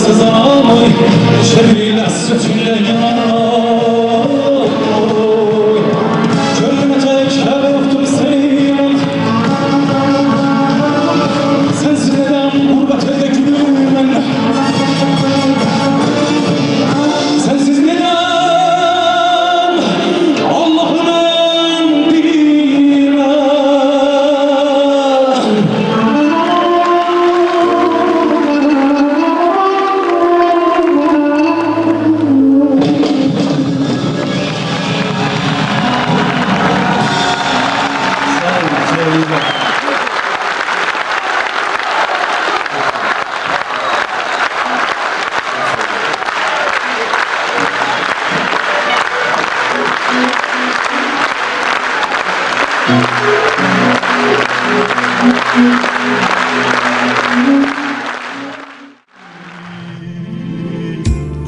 Arsız anamı şerbile sütüyle yanar. Görmeyecek yer yoktur seni. Sensiz neden gurbete dökülürüm. Sensiz neden Allah'ın emrine.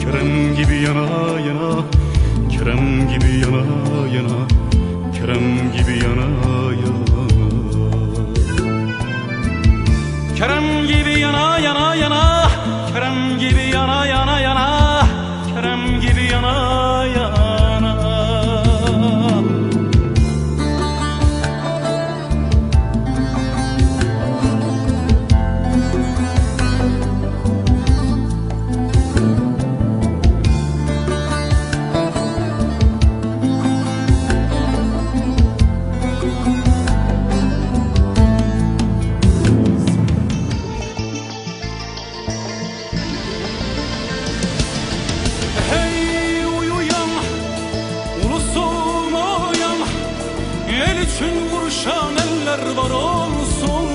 Kerem gibi yana yana, Kerem gibi yana yana, Kerem gibi yana yana. Kerem gibi yana yana yana, Kerem gibi yana yana yana, Kerem gibi yana yana. Hey uyuyan, ulusum uyan, el için vuruşan eller var olsun.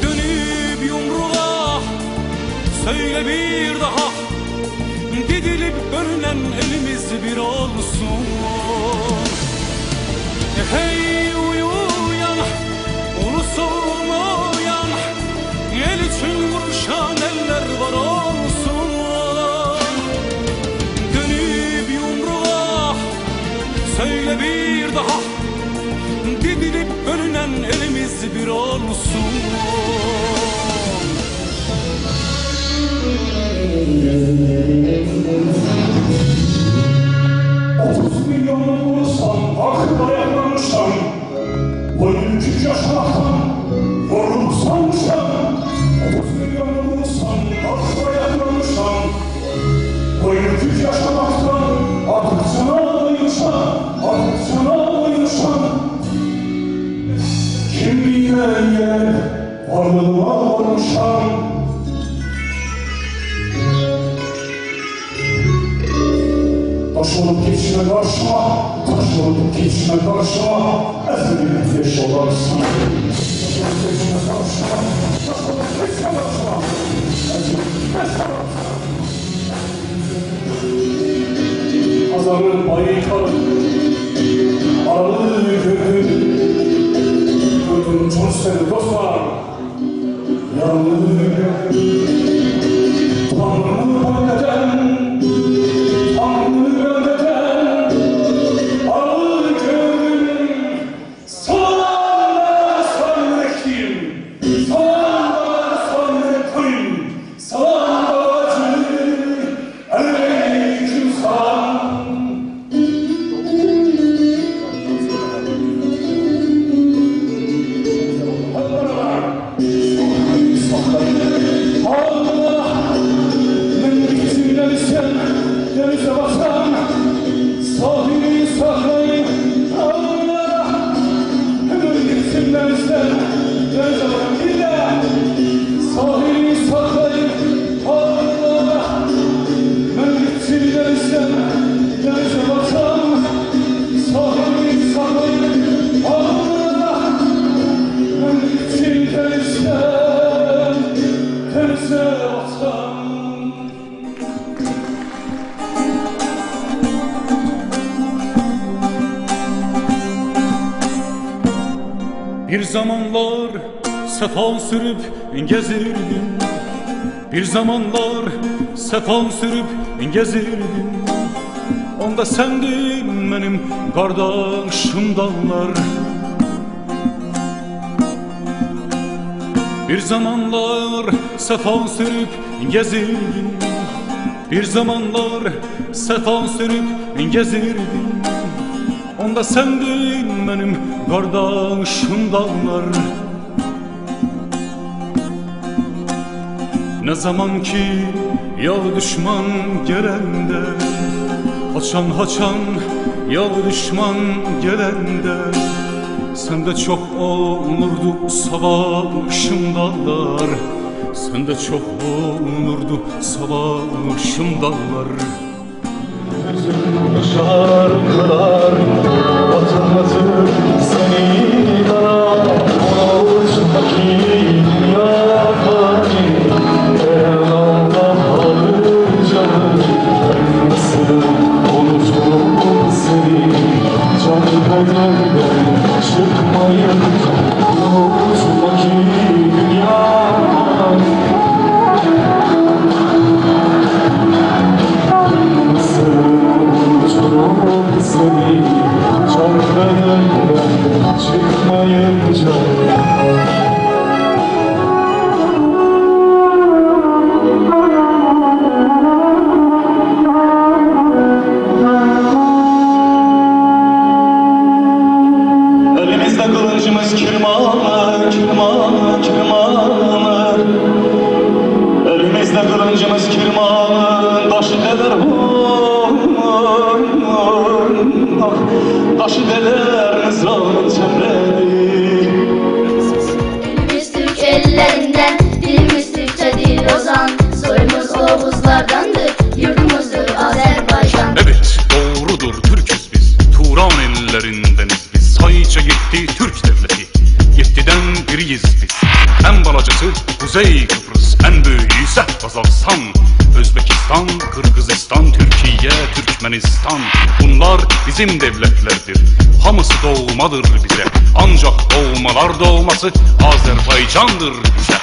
Dönüp yumruğa, söyle bir daha, didilip bölünen elimiz bir olsun. Hey uyuyan, ulusum uyan, el için vuruşan eller var olsun. Dönüp yumruğa, söyle bir daha, didilip bölünen elimiz bir olsun. 30 milyonluk olsam, akılda yaklanmışsam, boyuncuk yaşamaktan yorulmuşsam, 30 milyonluk olsam, akılda yaklanmışsam, boyuncuk yaşamaktan artık sana doymuşam, artık sana doymuşam. Kimliğine yer, varlığıma varmışam. Taş olup geçme karşıma, taş olup geçme karşıma, ezilip ateş olarsın. Taş olup geçme karşıma, taş olup geçme karşıma, ezilip ateş olarsın. Azarın bayıkarı, aralığı gördüm, gördüm çok seni dostlar, yanlığı gördüm. Tanrı'nı kaybeden, Bir zamanlar sefal sürüp gezirdim, bir zamanlar sefal sürüp gezirdim. Onda sendin benim kardeşim dallar. Bir zamanlar sefa sürüp gezirdim, bir zamanlar sefa sürüp gezirdim. Onda sendin benim kardeşim dağlar. Ne zaman ki ya düşman gelende, haçan haçan ya düşman gelende, sende çok olurdu savaşım dağlar. Sende çok olurdu savaşım dağlar. Şarkılar hatırlatır seni bana, avucumdaki dünya fani, en Allah'ım canım. Ben nasıl unuturum seni, can bedenimden çıkmayınca, avucumdaki dünya fani. Seni can bedenimden çıkmayınca. Elimizde kılıcımız kirmanı, kirmanı, kirmanı. Elimizde kılıcımız kirmanı, taşı deler taşı deler mızrağın çemreli. Dilimiz Türk ellerinden, dilimiz Türkçe dil ozan. Soyumuz Oğuzlardandır, yurdumuzdur Azerbaycan. Evet, doğrudur, Türküz biz, Turan ellerindeniz biz. Sayıca gitti Türk devleti, 7'den biriyiz biz. En balacası Kuzey Kıbrıs, en büyüğü ise Kazakistan, Özbekistan, Kırgızistan, Türkiye, Türkmenistan. Bunlar bizim devletlerdir, hamısı doğmadır bize. Ancak doğmalar doğması Azerbaycandır bize.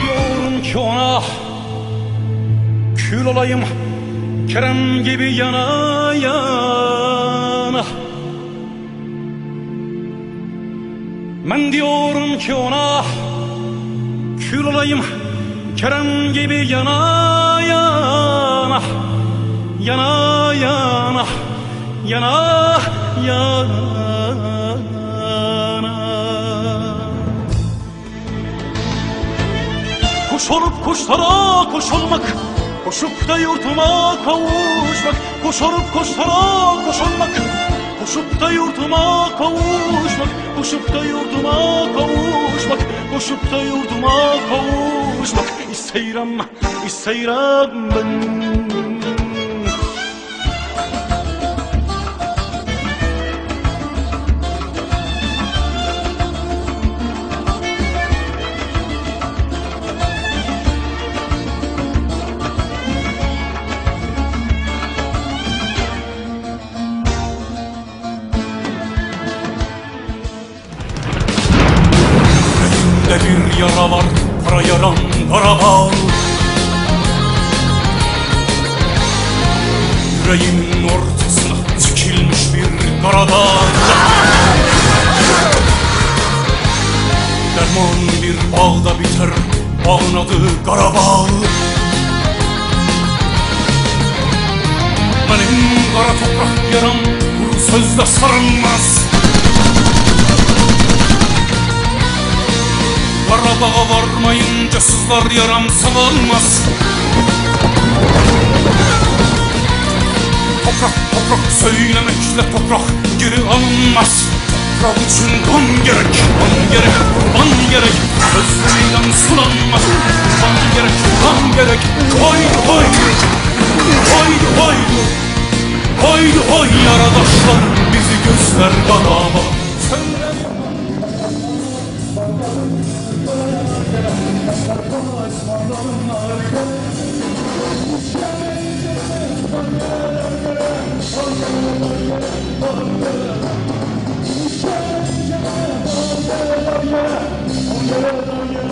Diyorum ki ona, kül olayım Kerem gibi yana yana. Ben diyorum ki ona, kül olayım Kerem gibi yana yana. Yana yana, yana yana. Kuş olup kuşlara koşulmak, koşup da yurtuma kavuşmak. Kuş olup kuşlara koşulmak, koşup da yurtuma kavuşmak. Koşup da yurduma kavuşmak, koşup da yurduma kavuşmak. İsteyirəm ben. Bir yara var, kara yaram Karabağ. Yüreğimin ortasına dikilmiş bir karadağ. Derman bir bağda biter, bağın adı Karabağ. Benim kara toprak yaram kuru sözle sarılmaz. Karabağ'a varmayınca sızlar yaram sarılmaz. Toprak söylemekle toprak geri alınmaz. Toprak için kan gerek, kurban gerek. Özlemiyle sulanmaz. Kurban gerek, kan gerek. Haydi haydi, haydi haydi. Haydi haydi arkadaşlar, bizi göster Karabağ. Yeah.